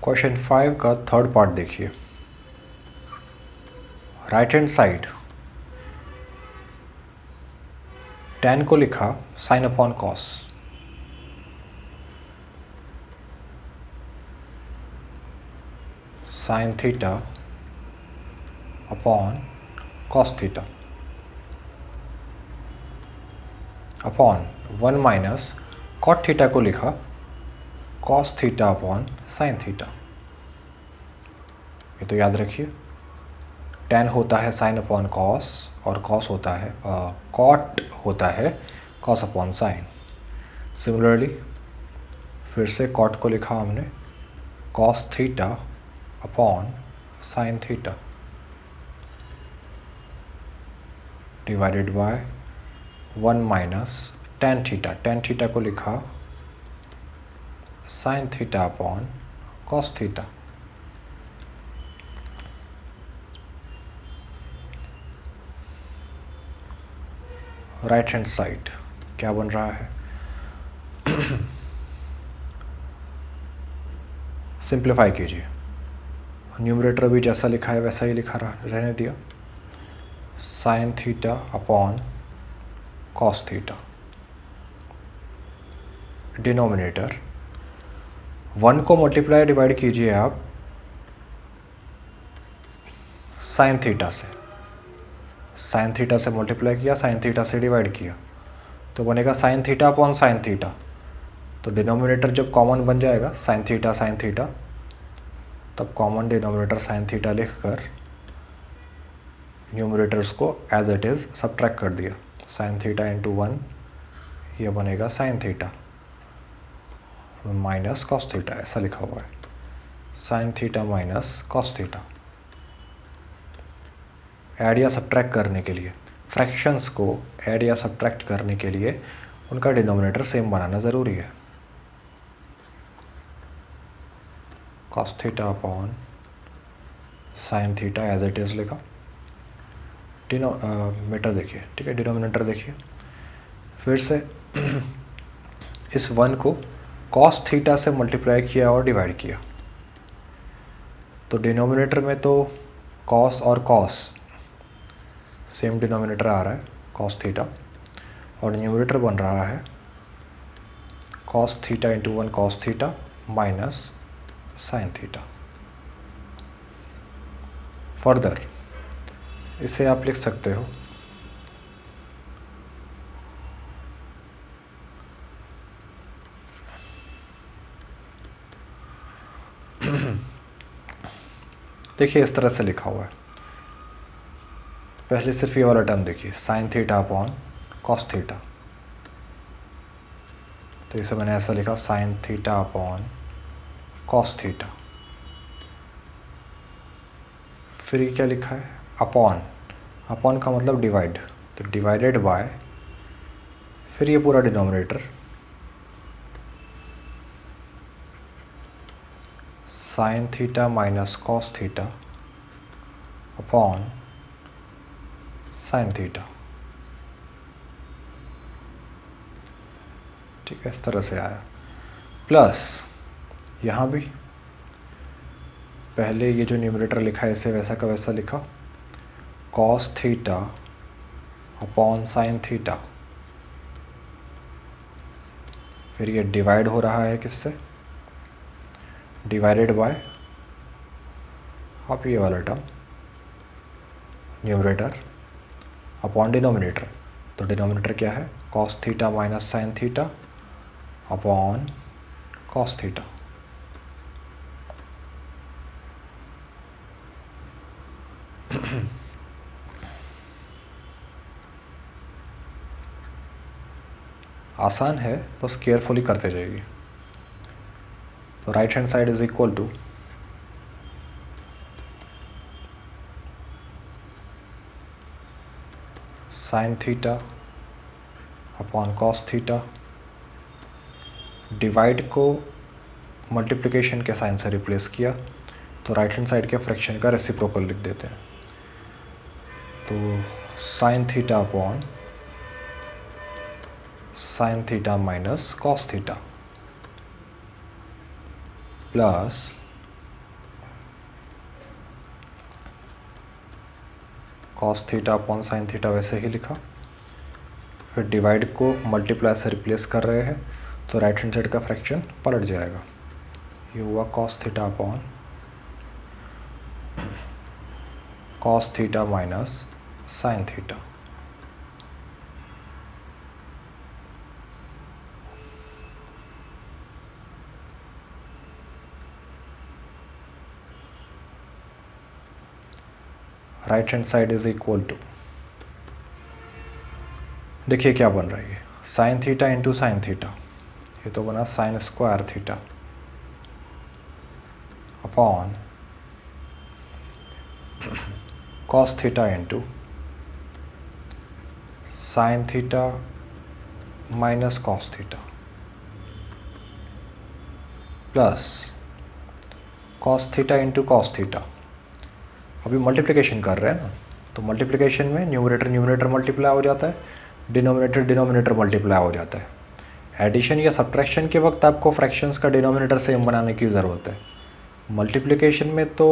Question 5 का third part देखिए। Right hand side tan को लिखा sine upon cos, sine theta upon cos theta upon 1 minus cot theta को लिखा cos theta upon sine theta. ये तो याद रखिए, tan होता है साइन अपॉन कॉस और कॉस होता है कॉट होता है कॉस अपॉन साइन। सिमिलरली फिर से कॉट को लिखा हमने cos theta upon sine theta divided bye 1 minus tan theta को लिखा sine theta upon cos theta. Right hand side क्या बन रहा है? सिंप्लीफाई कीजिए, न्यूमरेटर भी जैसा लिखा है वैसा ही लिखा रहने दिया, sign theta upon cos theta. Denominator 1 को मल्टीप्लाई डिवाइड कीजिए आप साइन थीटा से, साइन थीटा से मल्टीप्लाई किया, साइन थीटा से डिवाइड किया तो बनेगा sign theta upon sine theta. तो डिनोमिनेटर जब कॉमन बन जाएगा साइन थीटा तब कॉमन डिनोमिनेटर साइन थीटा लिखकर न्यूमरेटर्स को एज इट इज़ सब्ट्रैक्ट कर दिया। साइन थीटा इंटू 1 ये बनेगा sign theta minus cos theta, ऐसा लिखा हुआ है, sine theta minus cos theta. Add या सब्ट्रैक्ट करने के लिए, फ्रैक्शंस को ऐड या सब्ट्रैक्ट करने के लिए उनका डिनोमिनेटर सेम बनाना ज़रूरी है। Cos theta upon sine theta as it is लिखा, डिनोमीटर देखिए, ठीक है, डिनोमिनेटर देखिए। फिर से इस 1 को कॉस थीटा से मल्टीप्लाई किया और डिवाइड किया तो डिनोमिनेटर में तो कॉस और कॉस सेम डिनोमिनेटर आ रहा है कॉस थीटा, और न्यूमरेटर बन रहा है cos theta into 1 cos theta minus sine theta. Further इसे आप लिख सकते हो देखिए इस तरह से लिखा हुआ है। पहले सिर्फ ये वाला टर्म देखिए, sign theta upon cos theta, तो इसे मैंने ऐसा लिखा sine theta upon cos theta. फिर ये क्या लिखा है, अपॉन का मतलब डिवाइड, तो डिवाइडेड बाय, फिर ये पूरा denominator sign theta minus cos theta upon sine theta. ठीक है, इस तरह से आया। प्लस यहाँ भी पहले ये जो न्यूमरेटर लिखा है इसे वैसा का वैसा लिखा, cos theta upon sine theta, फिर ये डिवाइड हो रहा है किससे, डिवाइडेड बाय, अब ये वाला टर्म न्यूमरेटर अपॉन डिनोमिनेटर, तो डिनोमिनेटर क्या है, cos theta minus sine theta upon cos theta. आसान है, बस केयरफुली करते जाइए। तो right hand side is equal to sine theta upon cos theta, divide को मल्टीप्लिकेशन के साइन से रिप्लेस किया तो राइट हैंड साइड के फ्रैक्शन का रेसिप्रोकल लिख देते हैं, तो sine theta upon sine theta minus cos theta plus cos theta upon sine theta वैसे ही लिखा, फिर डिवाइड को मल्टीप्लाई से रिप्लेस कर रहे हैं तो राइट हैंड साइड का फ्रैक्शन पलट जाएगा। ये हुआ cos theta upon cos theta minus sine theta. Right hand side is equal to, देखिए क्या बन रही है, sine theta into sine theta, ये तो बना sine square theta upon cos theta into sine theta minus cos theta plus cos theta into cos theta. अभी multiplication कर रहे हैं ना, तो मल्टीप्लिकेशन में न्यूमरेटर न्यूमरेटर मल्टीप्लाई हो जाता है, डिनोमिनेटर डिनोमिनेटर मल्टीप्लाई हो जाता है। एडिशन या सब्ट्रैक्शन के वक्त आपको फ्रैक्शंस का डिनोमिनेटर सेम बनाने की ज़रूरत है। मल्टीप्लिकेशन में तो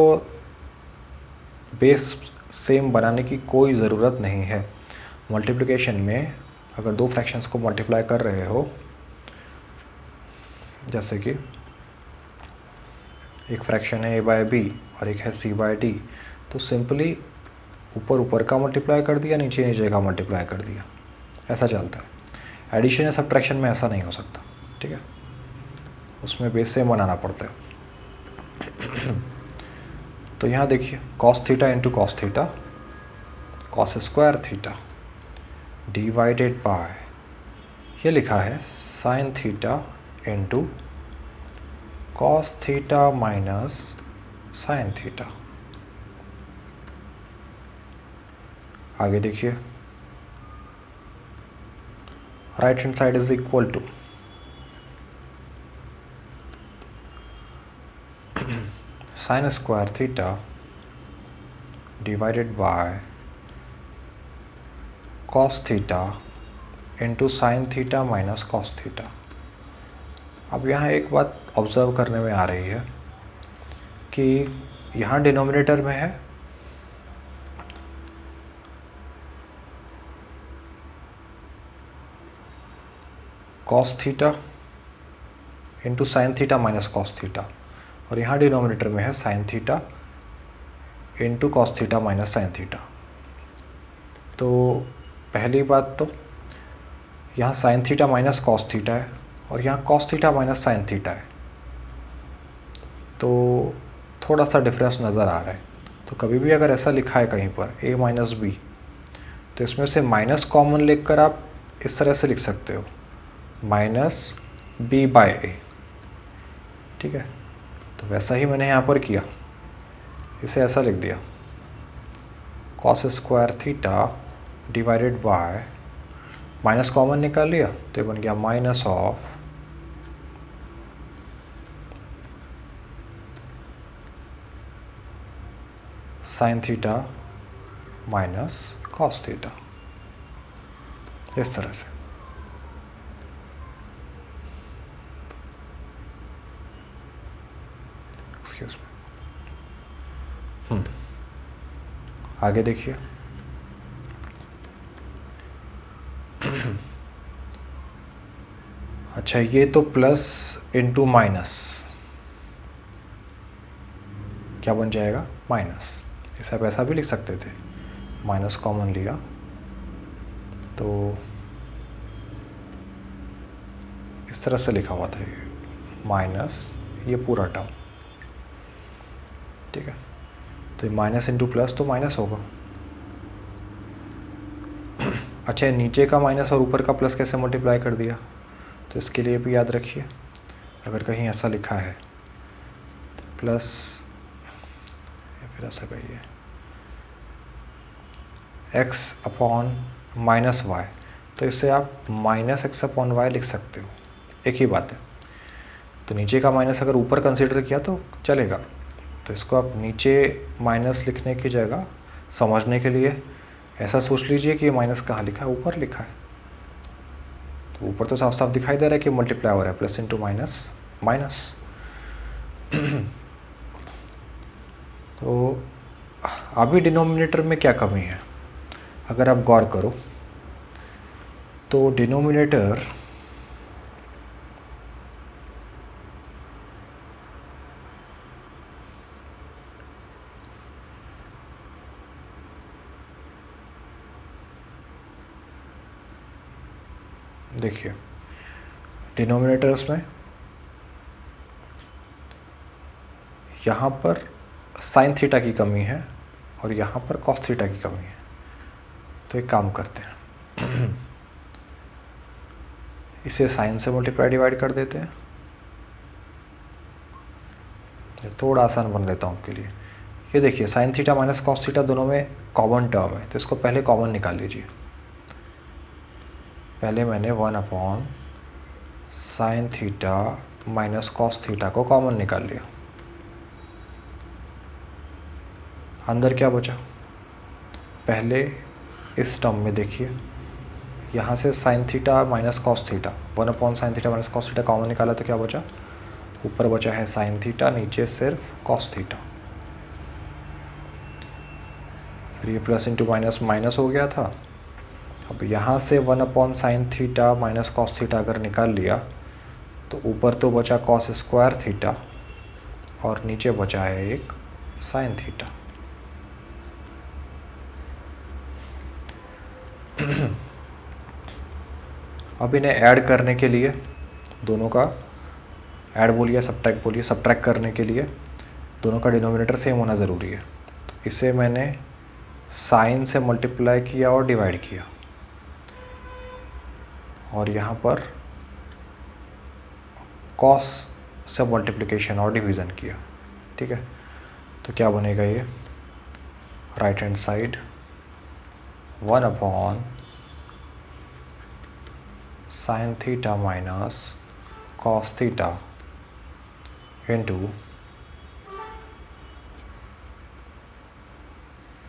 बेस सेम बनाने की कोई ज़रूरत नहीं है। मल्टीप्लिकेशन में अगर दो फ्रैक्शंस को मल्टीप्लाई कर रहे हो, जैसे कि एक फ्रैक्शन है a बाय बी और एक है c बाय डी, तो सिंपली ऊपर ऊपर का मल्टीप्लाई कर दिया, नीचे नीचे का मल्टीप्लाई कर दिया, ऐसा चलता है। एडिशन या सब्ट्रैक्शन में ऐसा नहीं हो सकता, ठीक है, उसमें बेस सेम बनाना पड़ता है। तो यहाँ देखिए cos theta into cos theta, cos square theta divided by, ये लिखा है sine theta into cos theta minus sine theta. आगे देखिए right hand side is equal to sine square theta divided by cos theta into sine theta minus cos theta. अब यहाँ एक बात observe करने में आ रही है कि यहाँ डिनोमिनेटर में है cos theta into sine theta minus cos theta, और यहाँ डिनोमिनेटर में है sine theta into cos theta minus sine theta. तो पहली बात तो यहाँ sign theta minus cos theta है और यहाँ cos theta minus sine theta है, तो थोड़ा सा डिफरेंस नज़र आ रहा है। तो कभी भी अगर ऐसा लिखा है कहीं पर a माइनस बी, तो इसमें से माइनस कॉमन लेकर आप इस तरह से लिख सकते हो माइनस बी बाय ए, ठीक है। तो वैसा ही मैंने यहाँ पर किया, इसे ऐसा लिख दिया cos square theta divided bye, minus common निकाल लिया तो ये बन गया minus of sine theta minus cos theta, इस तरह से। एक्सक्यूज मी, आगे देखिए अच्छा, ये तो प्लस इंटू माइनस क्या बन जाएगा माइनस। इसे आप ऐसा भी लिख सकते थे, माइनस कॉमन लिया तो इस तरह से लिखा हुआ था ये माइनस ये पूरा टर्म, ठीक है। तो ये माइनस इंटू प्लस तो माइनस होगा। अच्छा, नीचे का माइनस और ऊपर का प्लस कैसे मल्टीप्लाई कर दिया, तो इसके लिए भी याद रखिए, अगर कहीं ऐसा लिखा है प्लस या फिर ऐसा कहिए x अपॉन माइनस वाई, तो इसे आप माइनस एक्स अपॉन वाई लिख सकते हो, एक ही बात है। तो नीचे का माइनस अगर ऊपर कंसीडर किया तो चलेगा, तो इसको आप नीचे माइनस लिखने की जगह समझने के लिए ऐसा सोच लीजिए कि ये माइनस कहाँ लिखा है, ऊपर लिखा है। तो ऊपर तो साफ साफ दिखाई दे रहा है कि मल्टीप्लाई हो रहा है, प्लस इंटू माइनस माइनस। तो अभी डिनोमिनेटर में क्या कमी है, अगर आप गौर करो तो डिनोमिनेटर देखिए, डिनोमिनेटर्स में यहाँ पर साइन थीटा की कमी है और यहाँ पर कॉस थीटा की कमी है। तो एक काम करते हैं, इसे साइन से मल्टीप्लाई डिवाइड कर देते हैं। थोड़ा आसान बन लेता हूँ आपके लिए। ये देखिए, sign theta minus cos theta दोनों में कॉमन टर्म है, तो इसको पहले कॉमन निकाल लीजिए। पहले मैंने 1 sine theta minus cos theta को कॉमन निकाल लिया। अंदर क्या बचा? पहले इस टर्म में देखिए, यहाँ से sine theta minus cos theta, 1 sine theta minus cos theta common निकाला तो क्या बचा? ऊपर बचा है साइन थीटा, नीचे सिर्फ कॉस थीटा। फिर ये प्लस इंटू माइनस माइनस हो गया था। अब यहाँ से 1 sine theta minus cos theta अगर निकाल लिया तो ऊपर तो बचा कॉस स्क्वायर थीटा और नीचे बचा है एक साइन थीटा। अब इन्हें ऐड करने के लिए, दोनों का ऐड बोलिए सब्ट्रैक्ट बोलिए, सब्ट्रैक्ट करने के लिए दोनों का डिनोमिनेटर सेम होना ज़रूरी है। तो इसे मैंने साइन से मल्टीप्लाई किया और डिवाइड किया, और यहाँ पर कॉस से मल्टीप्लिकेशन और डिवीज़न किया। ठीक है, तो क्या बनेगा ये? Right hand side 1 sine theta minus cos theta into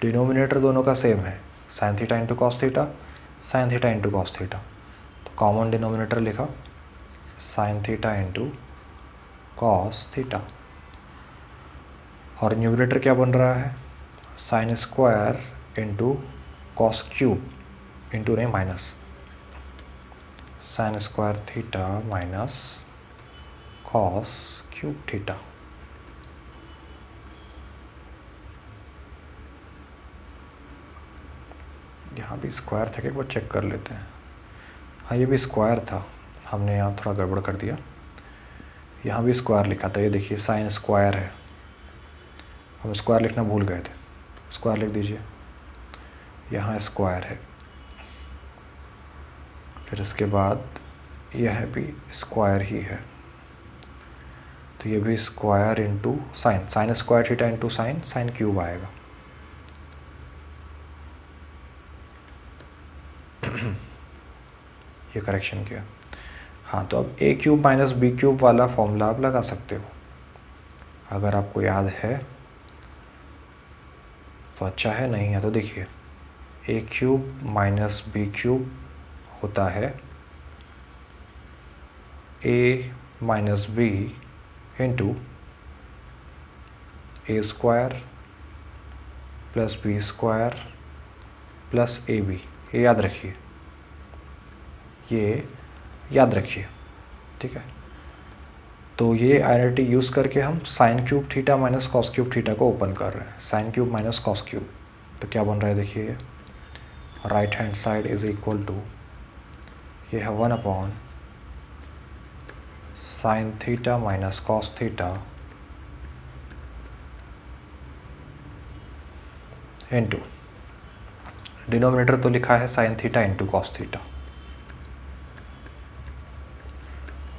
denominator दोनों का सेम है, sine theta into cos theta, sine theta into cos theta. तो कॉमन डिनोमिनेटर लिखा sine theta into cos theta, और न्यूमरेटर क्या बन रहा है? Sine square into cos cube into नहीं minus sine square theta minus cos cube theta. यहाँ भी स्क्वायर था, एक बार चेक कर लेते हैं। हाँ, ये भी स्क्वायर था, हमने यहाँ थोड़ा गड़बड़ कर दिया। यहाँ भी स्क्वायर लिखा था, ये देखिए साइन स्क्वायर है, हम स्क्वायर लिखना भूल गए थे, स्क्वायर लिख दीजिए। यहाँ स्क्वायर है, फिर इसके बाद यह भी स्क्वायर ही है, तो ये भी square into sine, sign square theta into sign, sine cube आएगा। ये करेक्शन किया। हाँ, तो अब ए क्यूब माइनस बी क्यूब वाला फॉर्मूला आप लगा सकते हो, अगर आपको याद है तो अच्छा है, नहीं है तो देखिए A cube minus B cube होता है A minus B into A square plus B square plus A B. ये याद रखिए, ये याद रखिए, ठीक है। तो ये आइडेंटिटी यूज़ करके हम sine cube theta minus cos cube theta को ओपन कर रहे हैं, sine cube minus cos cube. तो क्या बन रहा है देखिए, right hand side is equal to, ये है 1 sine theta minus cos theta into denominator तो लिखा है sine theta into cos theta.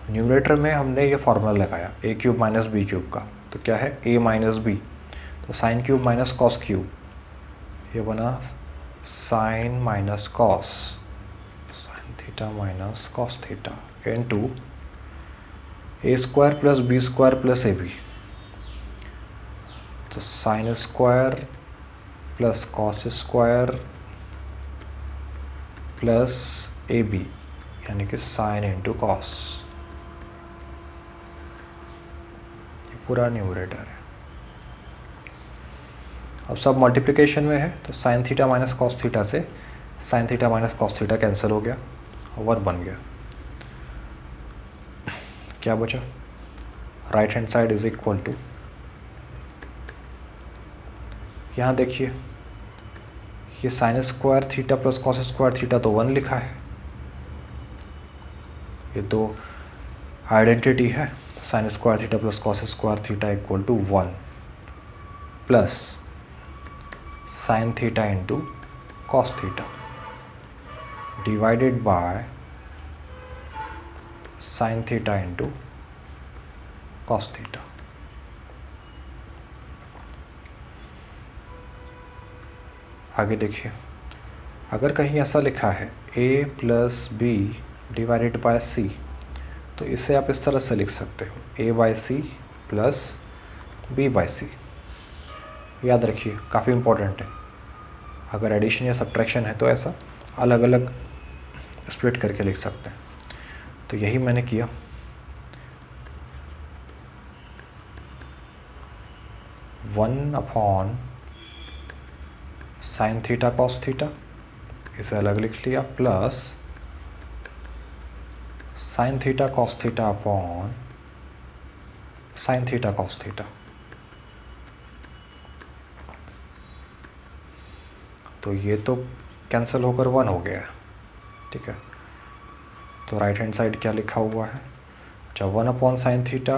Numerator में हमने ये फॉर्मूला लगाया A cube minus B cube का, तो क्या है ए माइनस बी, तो sign cube minus cos cube, ये बना sine minus cos, sine theta minus cos theta into A square plus B square plus A B, तो sine square plus cos square plus A B, यानी कि sine into cos. ये पूरा numerator है। अब सब मल्टीप्लिकेशन में है, तो sine theta minus cos theta से sine theta minus cos theta cancel हो गया और 1 बन गया। क्या बचा? Right hand side is equal to, यहाँ देखिए ये sine square theta plus cos square theta तो 1 लिखा है, ये तो आइडेंटिटी है। Sine square theta plus cos square theta equal to 1 plus sine theta into cos theta divided by sine theta into cos theta. आगे देखिए, अगर कहीं ऐसा लिखा है a plus B divided by C, तो इसे आप इस तरह से लिख सकते हो a by C plus B by C. याद रखिए, काफ़ी इम्पोर्टेंट है। अगर एडिशन या सब्ट्रैक्शन है तो ऐसा अलग अलग स्प्लिट करके लिख सकते हैं। तो यही मैंने किया। One upon sine theta cos theta, इसे अलग लिख लिया, plus sine theta cos theta upon sine theta cos theta. तो ये तो कैंसिल होकर 1 हो गया, ठीक है। तो राइट हैंड साइड क्या लिखा हुआ है? अच्छा, 1 upon sine theta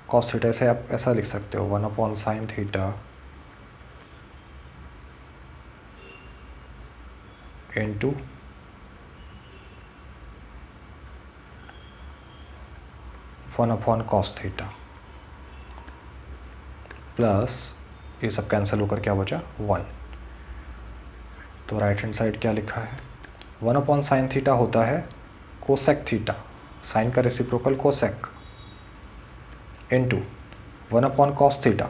cos theta, से आप ऐसा लिख सकते हो 1 upon sine theta into 1 upon cos theta plus ये सब कैंसिल होकर क्या बचा? 1। तो राइट हैंड साइड क्या लिखा है? 1 अपॉन साइन थीटा होता है कोसेक थीटा, साइन का reciprocal cosec, into 1 upon cos theta,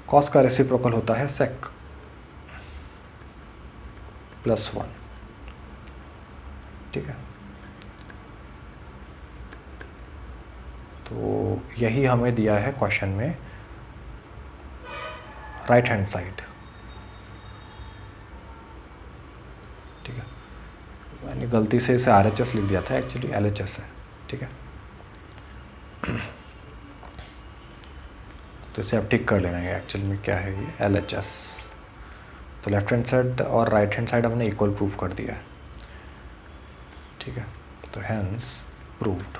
cos का रेसिप्रोकल होता है सेक, प्लस 1, ठीक है। तो यही हमें दिया है क्वेश्चन में राइट हैंड साइड, ठीक है। मैंने गलती से इसे RHS लिख दिया था, एक्चुअली LHS है, ठीक है। तो इसे आप टिक कर लेना है, एक्चुअल में क्या है ये LHS। तो लेफ्ट हैंड साइड और राइट हैंड साइड हमने इक्वल प्रूव कर दिया है, ठीक है। तो हेंस प्रूव्ड।